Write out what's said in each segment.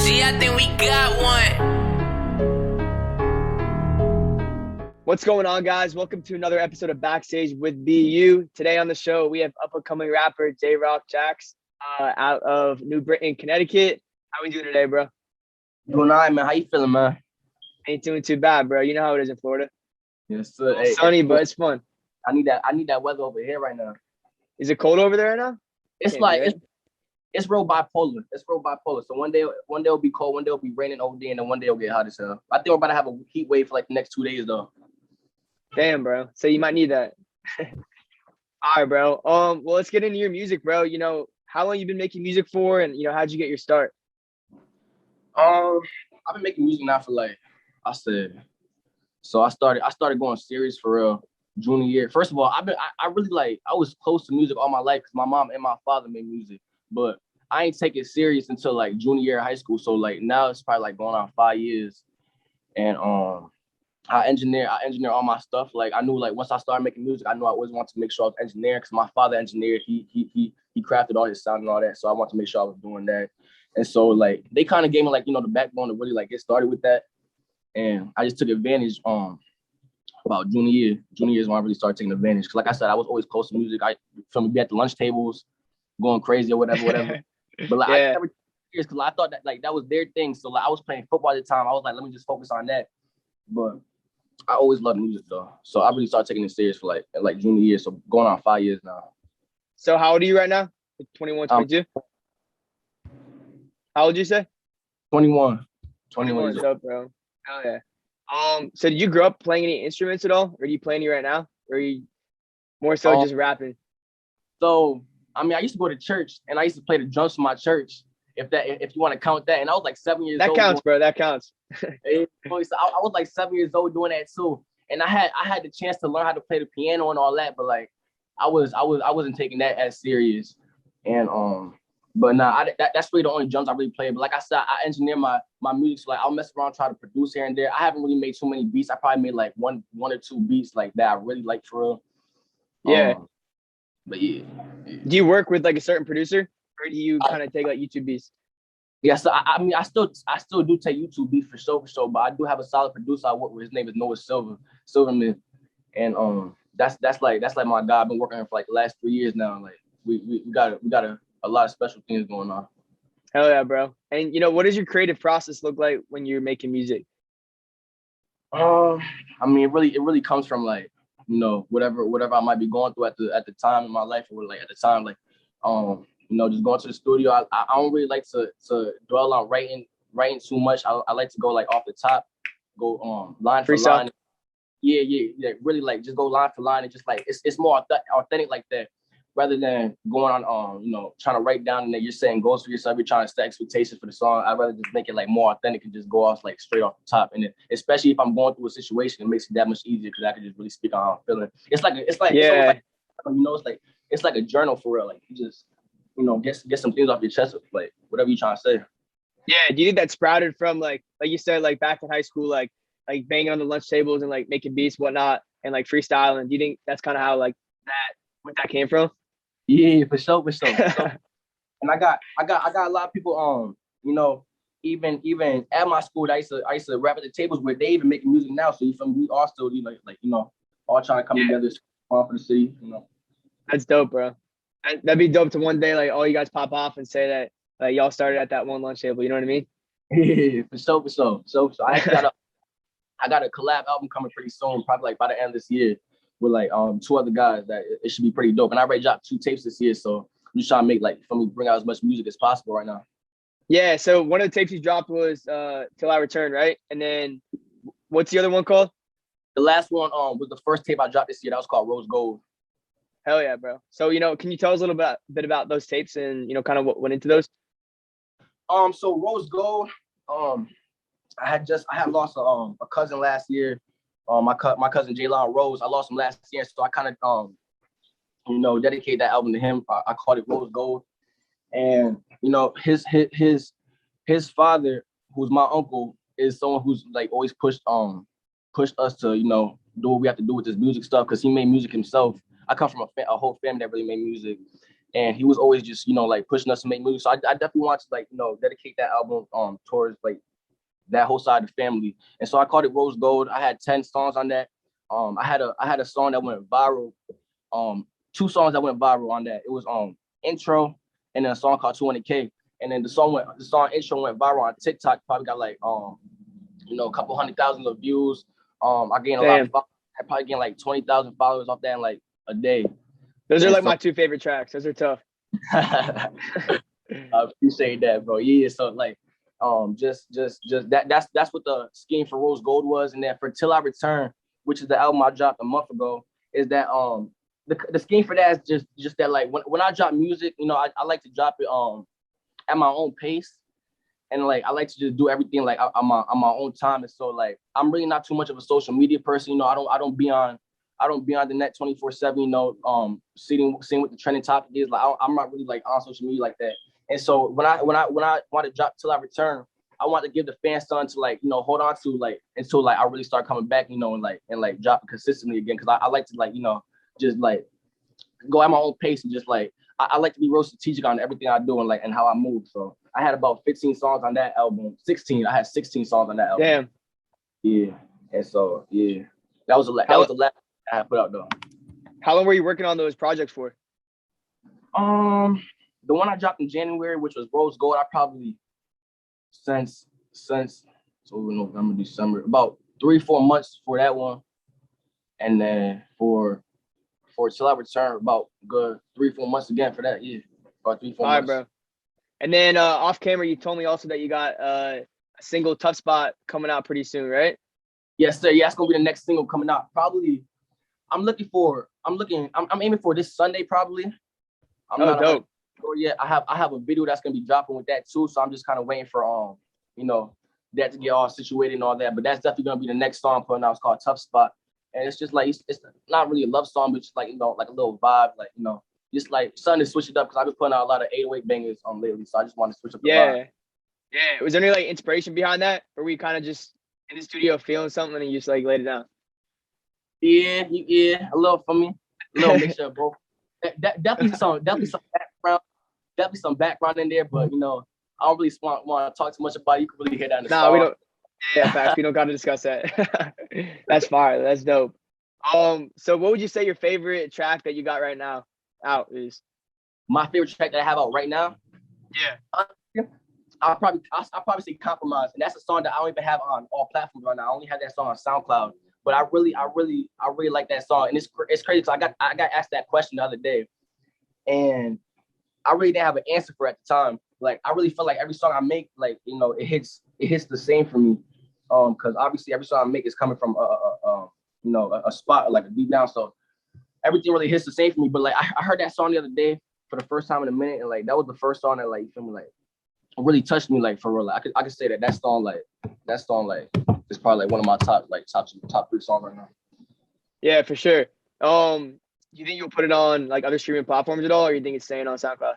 G, I think we got one. What's going on, guys? Welcome to another episode of Backstage with BeU. Today on the show, we have up-and-coming rapper Jayrock Jax out of New Britain, Connecticut. How we doing today, bro? Doing all right, man. How you feeling, man? Ain't doing too bad, bro. You know how it is in Florida. Yes, sir. It's sunny, but it's fun. I need that weather over here right now. Is it cold over there right now? It's real bipolar. It's real bipolar. So one day it'll be cold, one day it'll be raining OD, and then one day it'll get hot as hell. I think we're about to have a heat wave for like the next 2 days though. Damn, bro. So you might need that. All right, bro. Well, let's get into your music, bro. You know, how long you been making music for, and how'd you get your start? I've been making music now for I started going serious for real junior year. First of all, I was close to music all my life because my mom and my father made music, but I ain't take it serious until like junior year of high school. So like now it's probably like going on 5 years, and I engineer all my stuff. Like I knew like once I started making music, I knew I always wanted to make sure I was engineering because my father engineered. He crafted all his sound and all that. So I wanted to make sure I was doing that. And so like they kind of gave me like the backbone to really like get started with that. And I just took advantage about junior year. Junior year is when I really started taking advantage. Cause like I said, I was always close to music. I from be at the lunch tables, going crazy or whatever. But like I never because I thought that like that was their thing. So like I was playing football at the time. I was like, let me just focus on that. But I always loved music though. So I really started taking it serious for like junior year. So going on 5 years now. So how old are you right now? 21, 22? How old did you say? 21. 21 is up, bro. Hell yeah. So did you grow up playing any instruments at all? Or do you play any right now? Or are you more so just rapping? So I mean, I used to go to church and I used to play the drums for my church. If you want to count that, and I was like 7 years old. That counts, bro. That counts. So I was like 7 years old doing that too, and I had the chance to learn how to play the piano and all that, but like I wasn't taking that as serious, and but nah, that's really the only drums I really play. But like I said, I engineer my music, so like I'll mess around, try to produce here and there. I haven't really made too many beats. I probably made like one or two beats like that I really like for real. Yeah. But yeah. Do you work with like a certain producer, or do you kind of take like YouTube beats? Yeah, so I mean, I still do take YouTube beats for sure. But I do have a solid producer I work with. His name is Noah Silverman, and that's like my guy. I've been working on him for like the last 3 years now. Like we got a lot of special things going on. Hell yeah, bro! And what does your creative process look like when you're making music? I mean, it really comes from like whatever I might be going through at the time in my life, or like at the time like just going to the studio. I don't really like to dwell on writing too much. I like to go like off the top, go line for line. Yeah. Really like just go line for line and just like it's more authentic like that, rather than going on trying to write down and then you're saying goals for yourself. You're trying to set expectations for the song. I'd rather just make it like more authentic and just go off like straight off the top. And then, especially if I'm going through a situation, it makes it that much easier because I can just really speak on how I'm feeling. It's like a journal for real. Like you just get some things off your chest, like whatever you're trying to say. Yeah, do you think that sprouted from like you said, like back in high school, like banging on the lunch tables and like making beats, whatnot, and like freestyling? Do you think that's kind of how like where that came from? Yeah, for sure. And I got a lot of people, even at my school, I used to rap at the tables where they even making music now. So you feel me? We all still all trying to come together for the city. That's dope, bro. That'd be dope to one day like all you guys pop off and say that like y'all started at that one lunch table. You know what I mean? Yeah, for sure. So I got a collab album coming pretty soon, probably like by the end of this year, with like 2 other guys that it should be pretty dope. And I already dropped 2 tapes this year, so I'm just trying to make bring out as much music as possible right now. Yeah. So one of the tapes you dropped was Till I Return, right? And then what's the other one called? The last one was the first tape I dropped this year. That was called Rose Gold. Hell yeah, bro. So can you tell us a little bit about those tapes and kind of what went into those? So Rose Gold, I had lost a cousin last year. My cousin Jayrock Rose, I lost him last year, so I kind of dedicate that album to him. I called it Rose Gold, and his father, who's my uncle, is someone who's like always pushed us to do what we have to do with this music stuff because he made music himself. I come from a whole family that really made music, and he was always just, you know, like pushing us to make music. So I definitely want to, like, you know, dedicate that album towards like that whole side of the family. And so I called it Rose Gold. I had 10 songs on that. I had a song that went viral. 2 songs that went viral on that. It was intro and then a song called 200K. And then the song intro went viral on TikTok. Probably got like you know, a couple 100,000 of views. I gained a lot of followers. I probably gained like 20,000 followers off that in like a day. Those are like my 2 favorite tracks. Those are tough. I appreciate that, bro. Yeah, so like just that's what the scheme for Rose Gold was. And then for Till I Return, which is the album I dropped a month ago, is that the scheme for that is just that, like, when I drop music, you know, I like to drop it at my own pace. And like I like to just do everything like on my own time. And so like I'm really not too much of a social media person. You know, I don't be on the net 24/7. You know, seeing what the trending topic is. Like I'm not really like on social media like that. And so when I want to drop Till I Return, I want to give the fans something to, like, you know, hold on to, like, until like I really start coming back. You know, and like drop it consistently again, because I like to, like, you know, just like go at my own pace and just like I like to be real strategic on everything I do and how I move. So I had about 15 songs on that album. 16. I had 16 songs on that album. Damn. Yeah. And so yeah, that was the last I had put out though. How long were you working on those projects for? The one I dropped in January, which was Rose Gold, I probably since November, December, about 3-4 months for that one. And then for Till I Return, about good 3-4 months again for that. Yeah, about 3-4 months. All right, bro. And then off camera, you told me also that you got a single, Tough Spot, coming out pretty soon, right? Yes, sir. Yeah, it's gonna be the next single coming out. Probably, I'm aiming for this Sunday probably. I'm not dope. Sure yet. I have a video that's gonna be dropping with that too. So I'm just kind of waiting for you know, that to get all situated and all that. But that's definitely gonna be the next song putting out. It's called Tough Spot. And it's just like, it's not really a love song, but just like, you know, like a little vibe, like, you know, just like something to switch it up, because I've been putting out a lot of 808 bangers lately, so I just want to switch up the vibe. Yeah. Was there any like inspiration behind that, or were you kind of just in the studio feeling something and you just like laid it down? Yeah, a little for me, a little mixture of both. Definitely some background in there, but you know, I don't really want to talk too much about it. You can really hear that in the song. We don't. Yeah, facts. We don't got to discuss that. That's fire. That's dope. So what would you say your favorite track that you got right now out is? My favorite track that I have out right now? Yeah. I'll probably say Compromise. And that's a song that I don't even have on all platforms right now. I only have that song on SoundCloud. But I really like that song. And it's crazy because I got asked that question the other day. And I really didn't have an answer for it at the time. Like, I really feel like every song I make, like, you know, it hits the same for me. Because obviously every song I make is coming from you know, a spot, like a deep down. So everything really hits the same for me. But like I heard that song the other day for the first time in a minute, and like that was the first song that, like, you feel me, like really touched me, like, for real. Like I could say that song is probably like one of my top 3 songs right now. Yeah, for sure. Do you think you'll put it on like other streaming platforms at all, or you think it's staying on SoundCloud?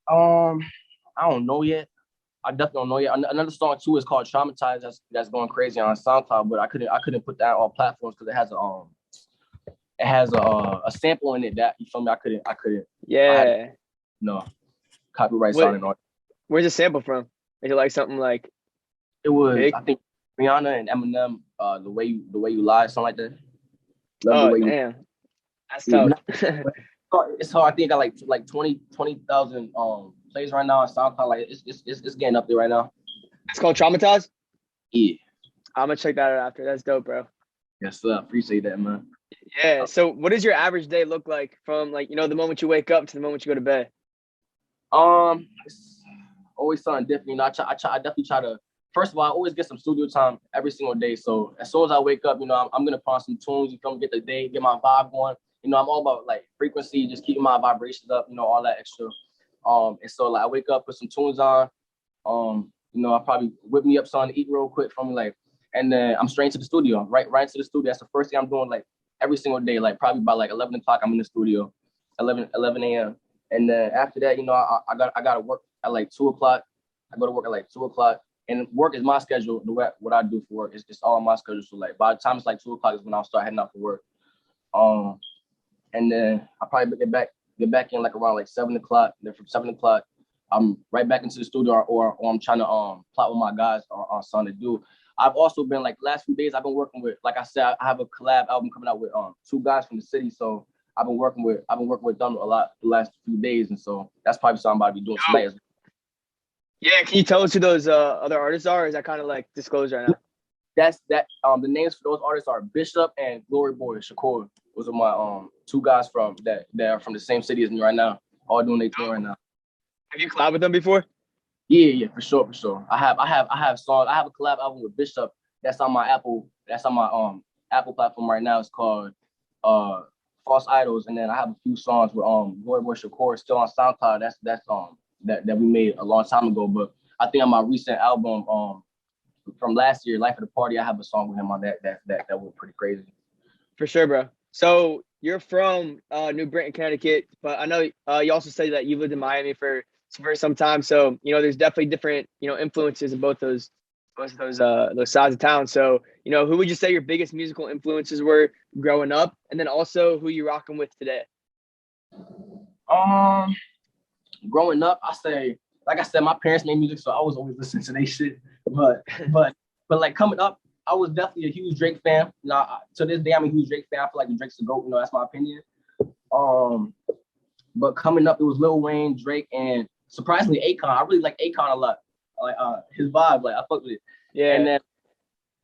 I don't know yet. I definitely don't know yet. Another song too is called Traumatized. That's going crazy on SoundCloud, but I couldn't put that on all platforms because it has a sample in it that, you feel me, I couldn't. Yeah. No copyright sound and all. Where's the sample from? Is it like something like? It was big? I think Rihanna and Eminem. The way you lie, something like that. Damn. That's tough. It's hard. I think I got like 20,000 plays right now on SoundCloud. Like it's getting up there right now. It's called Traumatized? Yeah. I'm gonna check that out after. That's dope, bro. Yes, sir. Appreciate that, man. Yeah. So what does your average day look like from, like, you know, the moment you wake up to the moment you go to bed? It's always something different. You know, I definitely try to, first of all, I always get some studio time every single day. So as soon as I wake up, you know, I'm gonna put on some tunes, you feel me, get the day, get my vibe going. You know, I'm all about like frequency, just keeping my vibrations up, you know, all that extra. And so like I wake up, put some tunes on. You know, I probably whip me up something to eat real quick from, like, and then I'm straight to the studio, right to the studio. That's the first thing I'm doing, like, every single day. Like probably by like 11 o'clock, I'm in the studio, 11 a.m. And then after that, you know, I got to work at like 2 o'clock. I go to work at like 2 o'clock, and work is my schedule. The way what I do for work is all on my schedule. So like by the time it's like 2 o'clock is when I'll start heading out for work. And then I probably get get back in like around like 7 o'clock. Then from 7 o'clock, I'm right back into the studio, or I'm trying to plot with my guys on something to do. I've also been like last few days I've been working with, like I said, I have a collab album coming out with 2 guys from the city. So I've been working with them a lot the last few days, and so that's probably something I'm about to be doing today as well. Yeah, can you tell us who those other artists are? Or is that kind of like disclosed right now? The names for those artists are Bishop and Glory Boy Shakur. Those are my 2 guys from that are from the same city as me right now, all doing their thing right now. Have you collabed with them before? Yeah, for sure. I have songs. I have a collab album with Bishop that's on my Apple platform right now. It's called False Idols, and then I have a few songs with Glory Boy Shakur still on SoundCloud. That we made a long time ago. But I think on my recent album from last year, Life of the Party, I have a song with him on that was pretty crazy. For sure, bro. So you're from New Britain, Connecticut, but I know you also said that you lived in Miami for some time. So there's definitely different influences in both those sides of town. So who would you say your biggest musical influences were growing up, and then also who you rocking with today? Growing up, I say, like I said, my parents made music, so I was always listening to their shit. But like coming up, I was definitely a huge Drake fan. To this day, I'm a huge Drake fan. I feel like Drake's the GOAT. That's my opinion. But coming up, it was Lil Wayne, Drake, and surprisingly Akon. I really like Akon a lot. Like his vibe, like I fuck with it. Yeah. And then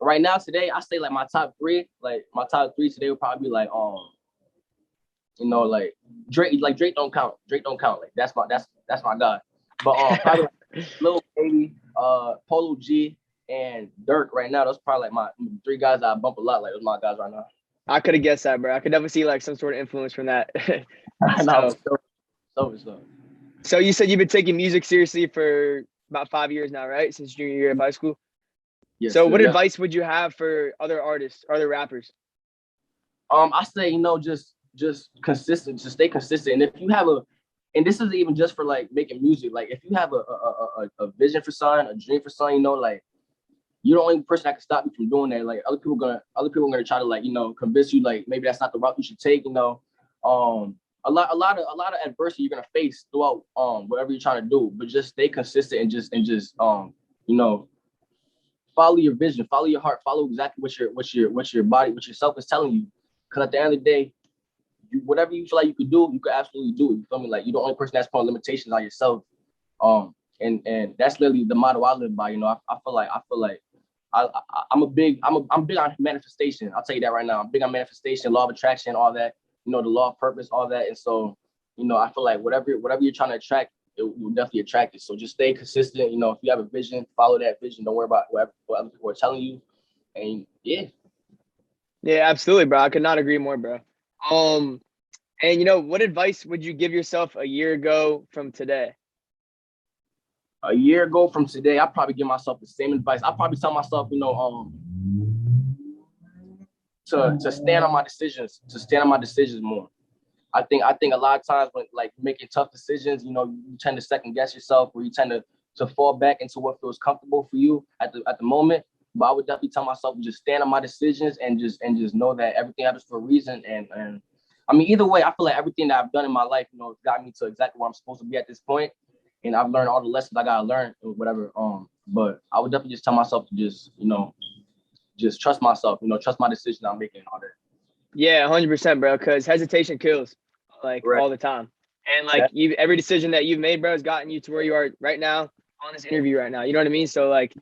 right now today, I say like my top three today would probably be like like Drake. Like Drake don't count. Like that's my guy. But probably like Lil Baby, Polo G, and Dirk right now. Those probably like my 3 guys that I bump a lot. Like those my guys right now. I could have guessed that, bro. I could definitely see like some sort of influence from that. So you said you've been taking music seriously for about 5 years now, right? Since junior year of high school. Yes. So what advice would you have for other artists, other rappers? I say just consistent, just stay consistent. And if you have and this is even just for like making music, like if you have a vision for something, a dream for something, like you're the only person that can stop you from doing that. Like other people are gonna try to like convince you like maybe that's not the route you should take. A lot of adversity you're gonna face throughout whatever you're trying to do, but just stay consistent and just follow your vision, follow your heart, follow exactly what your body, what yourself is telling you. Because at the end of the day, whatever you feel like you could do, you could absolutely do it. You feel me? Like you're the only person that's putting limitations on yourself. And that's literally the motto I live by. I feel like I'm big on manifestation. I'll tell you that right now. I'm big on manifestation, law of attraction, all that. The law of purpose, all that. And so, I feel like whatever you're trying to attract, it will definitely attract it. So just stay consistent. If you have a vision, follow that vision. Don't worry about what other people are telling you. And yeah. Yeah, absolutely, bro. I could not agree more, bro. And what advice would you give yourself a year ago from today? A year ago from today, I'd probably give myself the same advice. I'd probably tell myself, to stand on my decisions, more. I think a lot of times when like making tough decisions, you tend to second guess yourself, or you tend to fall back into what feels comfortable for you at the moment. But I would definitely tell myself to just stand on my decisions and just know that everything happens for a reason. And I mean, either way, I feel like everything that I've done in my life, got me to exactly where I'm supposed to be at this point. And I've learned all the lessons I gotta learn or whatever. But I would definitely just tell myself to just trust myself, trust my decisions I'm making and all that. Yeah, 100%, bro. Because hesitation kills, like right. All the time. And like every decision that you've made, bro, has gotten you to where you are right now on this interview right now. You know what I mean? So like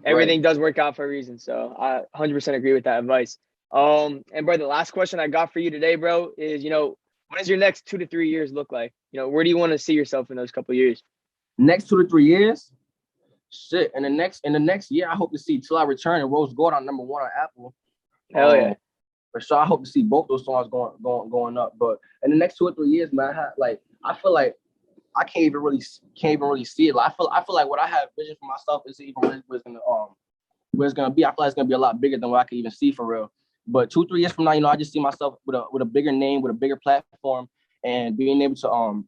everything does work out for a reason. So I 100% agree with that advice. And bro, the last question I got for you today, bro, is what does your next 2 to 3 years look like? Where do you want to see yourself in those couple of years? Next 2 to 3 years? Shit. In the next year, I hope to see Till I Return and Rose Gold on #1 on Apple. Hell yeah. For sure, I hope to see both those songs going up. But in the next 2 or 3 years, man, I feel like I can't even really see it. Like, I feel like what I have vision for myself is even where it's gonna be. I feel like it's gonna be a lot bigger than what I can even see for real. But 2 3 years from now, I just see myself with a bigger name, with a bigger platform, and being able to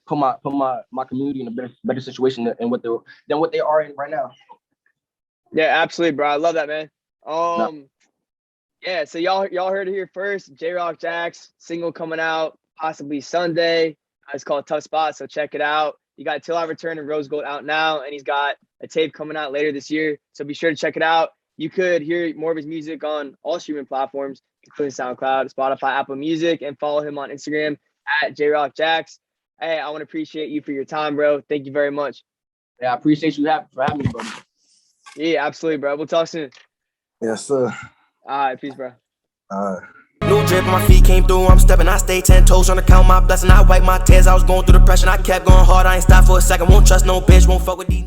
put my community in a better situation than what they are in right now. Yeah, absolutely, bro. I love that, man. Yeah, so y'all heard it here first. JayRock Jax, single coming out possibly Sunday. It's called Tough Spot, so check it out. You got Till I Return and Rose Gold out now, and he's got a tape coming out later this year. So be sure to check it out. You could hear more of his music on all streaming platforms, including SoundCloud, Spotify, Apple Music, and follow him on Instagram at Jayrock Jax. Hey, I want to appreciate you for your time, bro. Thank you very much. Yeah, I appreciate you for having me, buddy. Yeah, absolutely, bro. We'll talk soon. Yes, sir. All right, peace, bro. New drip, my feet came through, I'm stepping, I stay 10 toes, trying to count my blessing, I wipe my tears, I was going through depression, I kept going hard, I ain't stopped for a second, won't trust no bitch, won't fuck with these